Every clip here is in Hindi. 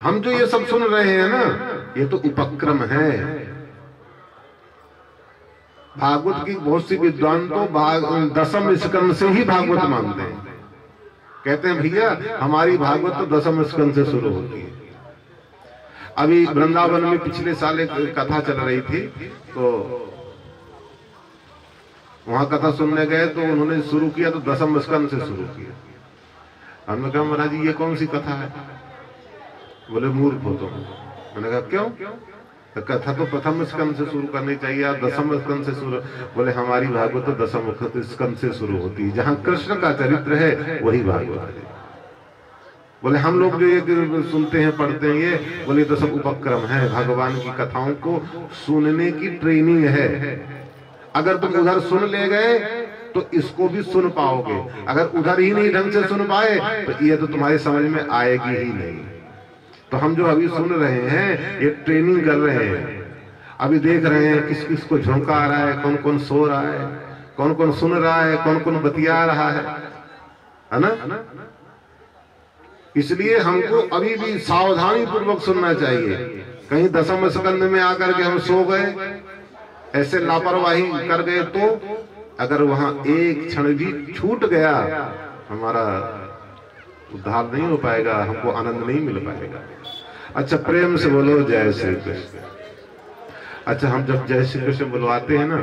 हम जो ये सब सुन रहे हैं ना, ये तो उपक्रम है। भागवत की बहुत सी विद्वान तो दसम स्कंद से ही भागवत मानते हैं। कहते हैं भैया हमारी भागवत तो दसम स्कंद से शुरू होती है। अभी वृंदावन में पिछले साल एक कथा चल रही थी, तो वहां कथा सुनने गए तो उन्होंने शुरू किया तो दसम स्कंद से शुरू किया। हमने कहा महाराज जी ये कौन सी कथा है? बोले मूर्ख हो तुम। मैंने कहा क्यों? तो कथा तो प्रथम स्कंद से शुरू करनी चाहिए, आप दसम स्कंद से शुरू। बोले हमारी भागवत तो दसम स्कंद से शुरू होती है, जहां कृष्ण का चरित्र है वही भागवत है। बोले हम लोग जो ये सुनते हैं पढ़ते हैं ये, बोले तो सब उपक्रम है, भगवान की कथाओं को सुनने की ट्रेनिंग है। अगर तुम उधर सुन ले गए तो इसको भी सुन पाओगे, अगर उधर ही नहीं ढंग से सुन पाए तो ये तो तुम्हारी समझ में आएगी ही नहीं। तो हम जो अभी सुन रहे हैं ये ट्रेनिंग कर रहे हैं। अभी देख रहे हैं किस किस को झोंका आ रहा है, कौन कौन सो रहा है, कौन कौन सुन रहा है, कौन कौन बतिया रहा है ना। इसलिए हमको अभी भी सावधानी पूर्वक सुनना चाहिए। कहीं दसम स्कंद में आकर के हम सो गए, ऐसे लापरवाही कर गए, तो अगर वहां एक क्षण भी छूट गया हमारा उद्धार नहीं हो पाएगा, हमको आनंद नहीं मिल पाएगा। अच्छा प्रेम से बोलो जय श्री कृष्ण। अच्छा हम जब जय श्री कृष्ण बुलवाते हैं ना,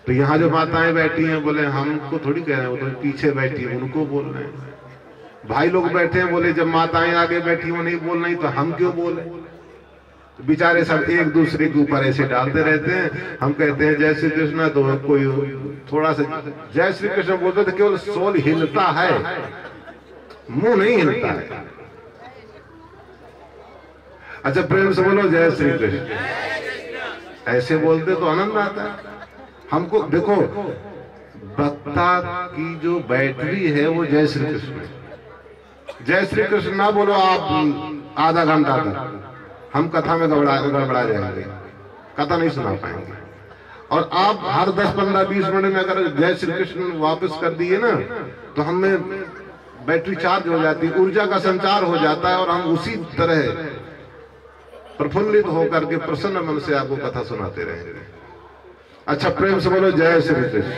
तो यहाँ जो माताएं बैठी हैं, बोले हमको थोड़ी कह रहे हैं, वो तो पीछे बैठी है उनको बोल रहे हैं। भाई लोग बैठे हैं, बोले जब माताएं आगे बैठी वो नहीं बोल रही तो हम क्यों बोले? तो बेचारे सब एक दूसरे के ऊपर ऐसे डालते रहते हैं। हम कहते हैं जय श्री कृष्ण, तो कोई थोड़ा सा जय श्री कृष्ण बोलते तो केवल सोल हिलता है, मुंह नहीं हिलता है। अच्छा प्रेम से बोलो जय श्री कृष्ण। ऐसे बोलते तो आनंद आता है हमको। देखो वक्ता की जो बैटरी है वो जय श्री कृष्ण है। जय श्री कृष्ण ना बोलो आप आधा घंटा तक, हम कथा में गड़बड़ा जाएंगे, कथा नहीं सुना पाएंगे। और आप हर 10, 15, 20 मिनट में अगर जय श्री कृष्ण वापस कर दिए ना, तो हमें बैटरी चार्ज हो जाती है, ऊर्जा का संचार हो जाता है, और हम उसी तरह प्रफुल्लित होकर के प्रसन्न मन से आपको कथा सुनाते रहेंगे। अच्छा प्रेम से बोलो जय श्री कृष्ण।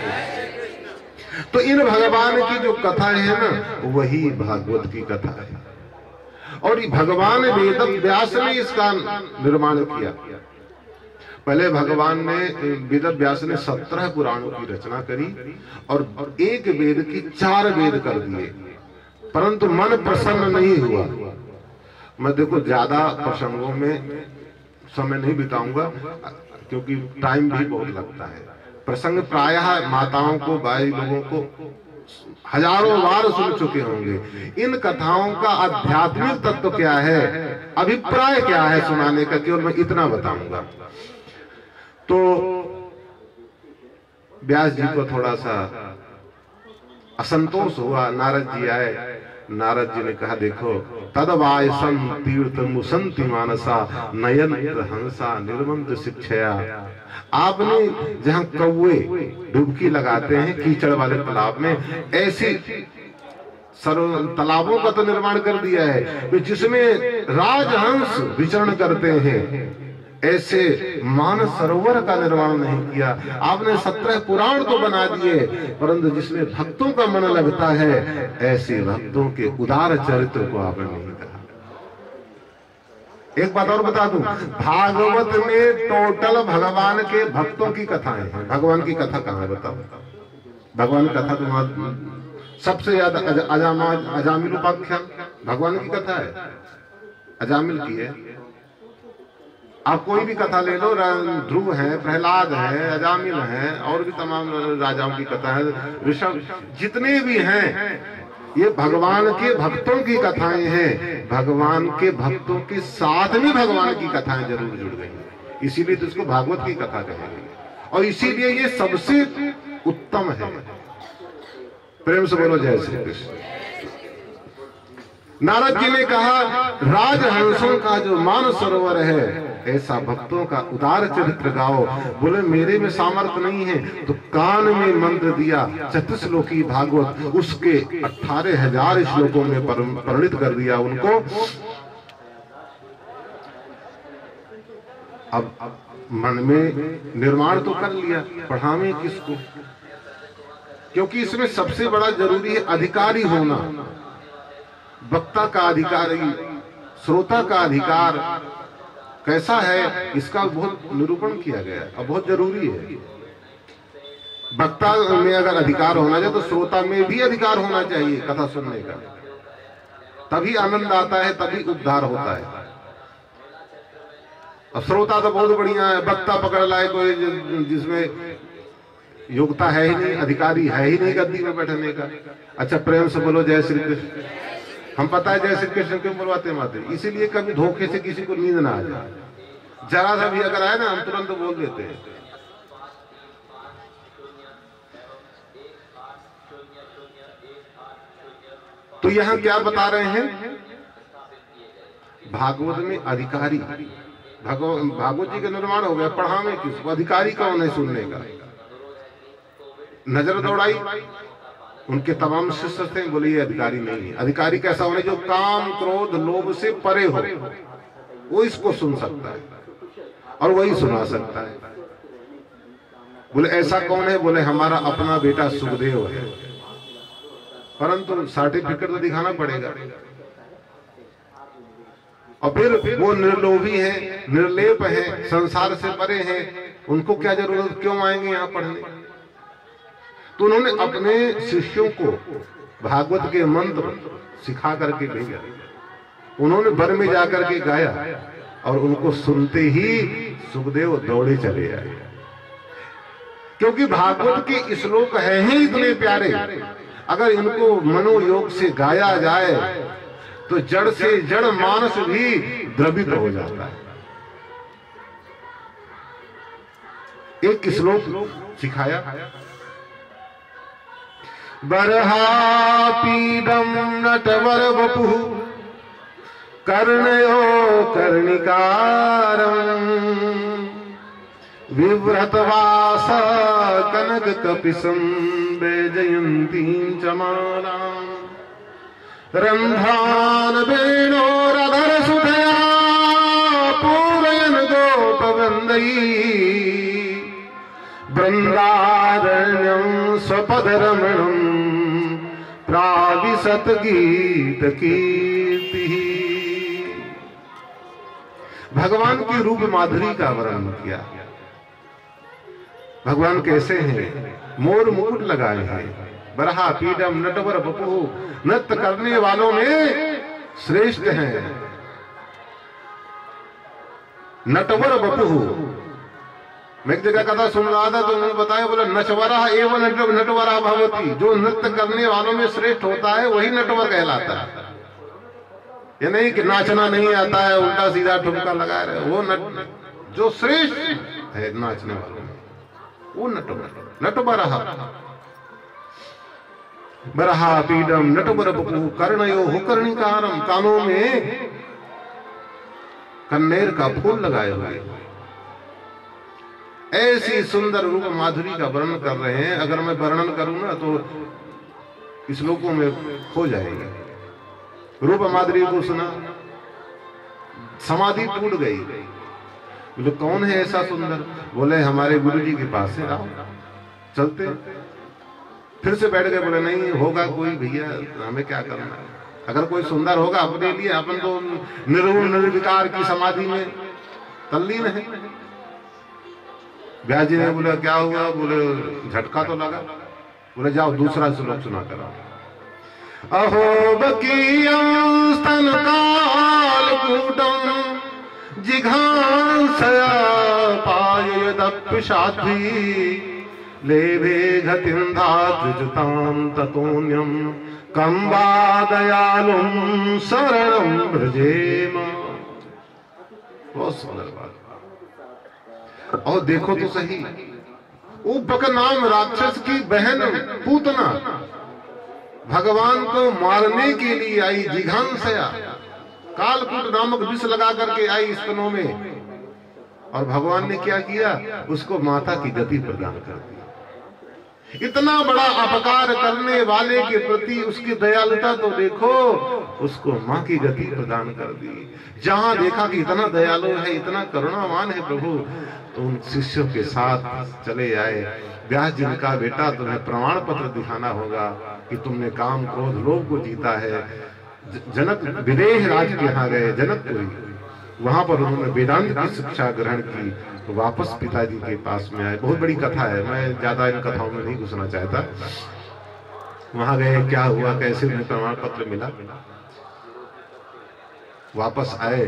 तो इन भगवान की जो कथा है ना, वही भागवत की कथा है। और ये भगवान वेद व्यास ने इसका निर्माण किया। पहले भगवान ने वेद व्यास ने 17 पुराणों की रचना करी और एक वेद की 4 वेद कर दिए, परंतु मन प्रसन्न नहीं हुआ। मैं देखो ज्यादा प्रसंगों में समय नहीं बिताऊंगा क्योंकि टाइम भी बहुत लगता है। प्रसंग प्रायः माताओं को, भाई लोगों को हजारों बार सुन चुके होंगे। इन कथाओं का आध्यात्मिक तत्व क्या है, अभिप्राय क्या है सुनाने का, केवल मैं इतना बताऊंगा। तो व्यास जी को थोड़ा सा असंतोष हुआ। नारद जी आए, नारद जी ने कहा देखो तदवायसं तीर्थ मुसंति मानसा नयंत हंसा निर्मंत शिक्षया। आपने जहां कौवे डुबकी लगाते हैं कीचड़ वाले तालाब में, ऐसी तालाबों का तो निर्माण कर दिया है जिसमें राजहंस विचरण करते हैं। ऐसे मानस सरोवर का निर्माण नहीं किया आपने। 17 पुराण तो बना दिए, परंतु जिसमें भक्तों का मन लगता है, ऐसे भक्तों के उदार चरित्र को आपने नहीं कहा। एक बात और बता दूं, भागवत में टोटल भगवान के भक्तों की कथाएं हैं। भगवान की कथा कहां है बताओ? भगवान की कथा तो सबसे ज्यादा अजामिल उपाख्यान भगवान की कथा है, अजामिल की है। आप कोई भी कथा ले लो, ध्रुव है, प्रहलाद है, अजामिल है, और भी तमाम राजाओं की कथा है, ऋषभ, जितने भी हैं ये भगवान के भक्तों की कथाएं हैं। भगवान के भक्तों के साथ में भगवान की कथाएं जरूर जुड़ गई, इसीलिए तो इसको भागवत की कथा कहेंगे, और इसीलिए ये सबसे उत्तम है। प्रेम से बोलो जय श्री कृष्ण। नारद जी ने कहा राजहंसों का जो मान सरोवर है, ऐसा भक्तों का उदार चरित्र गाओ। बोले मेरे में सामर्थ्य नहीं है, तो कान में मंत्र दिया, चतुश्लोकी भागवत उसके 18,000 श्लोकों में परिणित कर दिया उनको। अब मन में निर्माण तो कर लिया, पढ़ावे किसको? क्योंकि इसमें सबसे बड़ा जरूरी है अधिकारी होना। वक्ता का अधिकारी, श्रोता का अधिकार कैसा है, इसका बहुत निरूपण किया गया और बहुत जरूरी है। वक्ता में अगर अधिकार होना चाहिए तो श्रोता में भी अधिकार होना चाहिए कथा सुनने का, तभी आनंद आता है, तभी उद्धार होता है। अब श्रोता तो बहुत बढ़िया है, वक्ता पकड़ लाए कोई जिसमें योग्यता है ही नहीं, अधिकारी है ही नहीं गद्दी में बैठने का। अच्छा प्रेम से बोलो जय श्री कृष्ण। हम पता है जय श्री कृष्ण क्यों बोलवाते माते, इसीलिए कभी धोखे से किसी को नींद ना आ जाए। जरा सा भी अगर आए ना हम तुरंत बोल देते हैं। तो यहां क्या बता रहे हैं? भागवत में अधिकारी, भागवत जी का निर्माण हो गया, पढ़ावे किसको? अधिकारी कौन है सुनने का? नजर दौड़ाई, उनके तमाम शिष्य थे, बोले ये अधिकारी नहीं है। अधिकारी कैसा होना? जो काम क्रोध लोभ से परे हो, वो इसको सुन सकता है और वही सुना सकता है। बोले ऐसा कौन है? बोले हमारा अपना बेटा सुखदेव है, परंतु सर्टिफिकेट तो दिखाना पड़ेगा। और फिर वो निर्लोभी है, निर्लेप है, संसार से परे हैं, उनको क्या जरूरत, क्यों आएंगे यहाँ पढ़ने? तो उन्होंने अपने शिष्यों को भागवत के मंत्र सिखा करके भेजा। उन्होंने वन में जाकर के गाया और उनको सुनते ही सुखदेव दौड़े चले आए, क्योंकि भागवत के श्लोक हैं ही इतने प्यारे। अगर इनको मनोयोग से गाया जाए तो जड़ से जड़ मानस भी द्रवित हो जाता है। एक श्लोक सिखाया, बरहापीडम नटवर वपुः कर्णयो कर्णिकारं विव्रतवास कनक कपिशं वैजयन्तीं च मालां रंध्रान वेणोरधर सुधया पूरयन् गोपवृन्दैः वृन्दारण्यं स्वपदरमणं प्राविशत गीत कीर्तिः। भगवान की रूप माधुरी का वर्णन किया। भगवान कैसे हैं? मोर मुकुट लगाए हैं, बरहा पीडम नटवर वपुः, नृत्य करने वालों में श्रेष्ठ हैं। नटवर वपुः, मैं एक जगह कथा सुन रहा था तो उन्होंने बताया, बोला नचवरा एवं नटवरा भवति, जो नृत्य करने वालों में श्रेष्ठ होता है वही नटवर कहलाता है। ये नहीं कि नाचना नहीं आता है, उल्टा सीधा ठुमका लगा रहे, वो जो श्रेष्ठ है नाचने वालों में वो नटवरा। बरहा पीडम नटवर वपुः कर्णयो कर्णिकारम, कानों में कन्नेर का फूल लगाए हुए। ऐसी सुंदर रूप माधुरी का वर्णन कर रहे हैं। अगर मैं वर्णन करूंगा तो श्लोकों में खो जाएगा। रूप माधुरी को सुना, समाधि टूट गई। बोले कौन है ऐसा सुंदर? बोले हमारे गुरु जी के पास से आओ, चलते। फिर से बैठ गए, बोले नहीं होगा कोई भैया, हमें क्या करना है? अगर कोई सुंदर होगा अपने लिए, अपन तो निर्गुण निर्विकार की समाधि में तल्लीन है। व्यास जी ने बोला क्या हुआ? बोले झटका तो लगा। बोले जाओ दूसरा श्लोक सुना करो। अहो बकीयं स्तन कालकूटं जिघांसया पाययदप्यसाध्वी लेभे गतिं धातृजुतां ततोऽन्यं कं वा दयालुं शरणं व्रजेम। बहुत सुंदर बात। और देखो तो सही, उपक नाम राक्षस की बहन पूतना भगवान को मारने के लिए आई, जिघांसया, कालकूट नामक विष लगा करके आई स्तनों में, और भगवान ने क्या किया? उसको माता की गति प्रदान कर दी। इतना बड़ा अपकार करने वाले के प्रति उसकी दयालुता तो देखो। उसको मां की गति प्रदान कर दी। जहां देखा कि इतना दयालु है, इतना करुणावान है प्रभु, तो उन शिष्यों के साथ चले आए। व्यास जिनका बेटा, तुम्हें प्रमाण पत्र दिखाना होगा कि तुमने काम क्रोध लोभ को जीता है। जनक विदेह राज के यहाँ गए, जनकपुरी, वहां पर उन्होंने वेदांत की शिक्षा ग्रहण की, तो वापस पिताजी के पास में आए। बहुत बड़ी कथा है, मैं ज्यादा इन कथाओं में नहीं घुसना चाहता। वहां गए, क्या हुआ, कैसे उन्हें प्रमाण पत्र मिला, वापस आए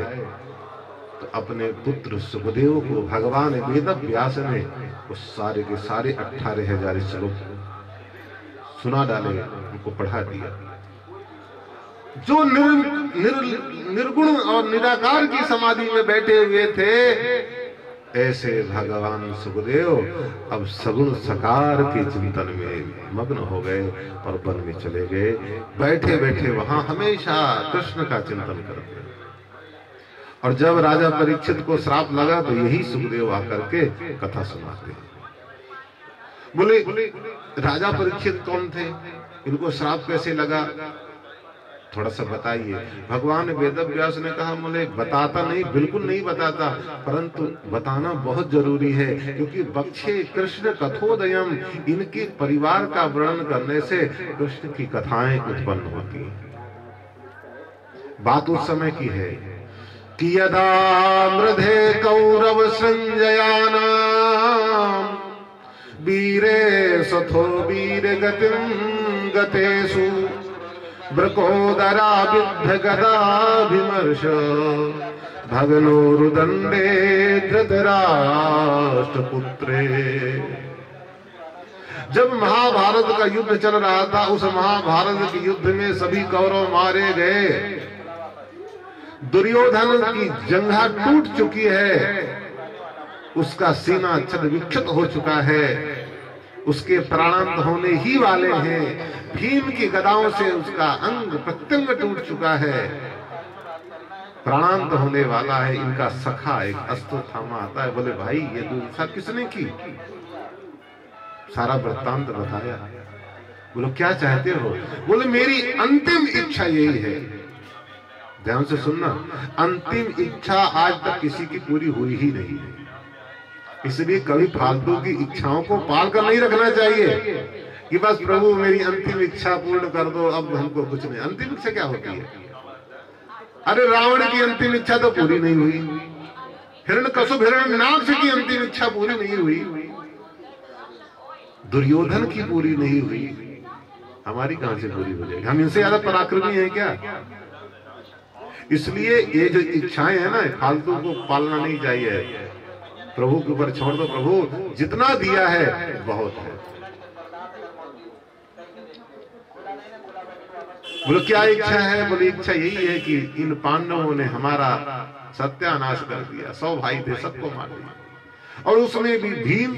तो अपने पुत्र सुखदेव को भगवान वेद व्यास ने उस सारे के सारे 18,000 श्लोक सुना डाले, उनको पढ़ा दिया। जो निर्गुण और निराकार की समाधि में बैठे हुए थे, ऐसे भगवान सुखदेव अब सगुण सकार के चिंतन में मग्न हो गए और वन में चले गए। बैठे बैठे वहां हमेशा कृष्ण का चिंतन करते। और जब राजा परीक्षित को श्राप लगा तो यही सुखदेव आकर के कथा सुनाते हैं। बोले राजा परीक्षित कौन थे, इनको श्राप कैसे लगा, थोड़ा सा बताइए। भगवान वेद व्यास ने कहा, बोले बताता नहीं, बिल्कुल नहीं बताता, परंतु बताना बहुत जरूरी है, क्योंकि बक्षे कृष्ण कथोदयम, इनके परिवार का वर्णन करने से कृष्ण की कथाएं उत्पन्न होती हैं। बात उस समय की है कि यदा मृधे कौरव संजयानाम वीरे सथो वीर गतिम गतेषु ब्रकोदरा विद्ध गदाभिमर्श भगनोरुदंडे धृतराष्ट्र पुत्रे। जब महाभारत का युद्ध चल रहा था, उस महाभारत के युद्ध में सभी कौरव मारे गए। दुर्योधन की जंघा टूट चुकी है, उसका सीना छद विक्षत हो चुका है, उसके प्राणांत होने ही वाले हैं। भीम की गदाओं से उसका अंग प्रत्यंग टूट चुका है, प्राणांत होने वाला है। इनका सखा एक अस्त्र थामा आता है। बोले भाई ये दुर्दशा किसने की, सारा वृत्तांत बताया। बोलो क्या चाहते हो, बोले मेरी अंतिम इच्छा यही है। ध्यान से सुनना, अंतिम इच्छा आज तक किसी की पूरी हुई ही नहीं है, इसलिए कभी फालतू की इच्छाओं को पाल कर नहीं रखना चाहिए कि बस प्रभु मेरी अंतिम इच्छा पूर्ण कर दो, अब हमको कुछ नहीं। अंतिम इच्छा क्या होती है? अरे रावण की अंतिम इच्छा तो पूरी नहीं हुई, हिरण्यकश्यप हिरण्याक्ष की अंतिम इच्छा पूरी नहीं हुई, दुर्योधन की पूरी नहीं हुई, हमारी कहां से पूरी हो जाएगी? हम इनसे ज्यादा पराक्रमी हैं क्या? इसलिए ये जो इच्छाएं है ना, फालतू को पालना नहीं चाहिए, प्रभु के ऊपर छोड़ दो। प्रभु जितना दिया है बहुत है। बोलो क्या इच्छा है? बोले इच्छा यही है कि इन पांडवों ने हमारा सत्यानाश कर दिया, 100 भाई थे, सबको मार दिया, और उसमें भी भीम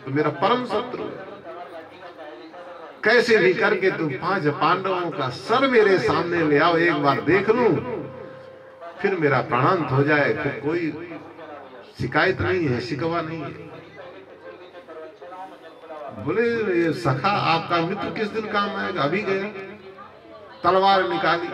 तो मेरा परम शत्रु है। कैसे भी करके तुम 5 पांडवों का सर मेरे सामने ले आओ, एक बार देख लूं, फिर मेरा प्राणांत हो जाए, फिर कोई शिकायत नहीं है, शिकवा नहीं है। बोले ये सखा आपका मित्र किस दिन काम आएगा? अभी गया, तलवार निकाली,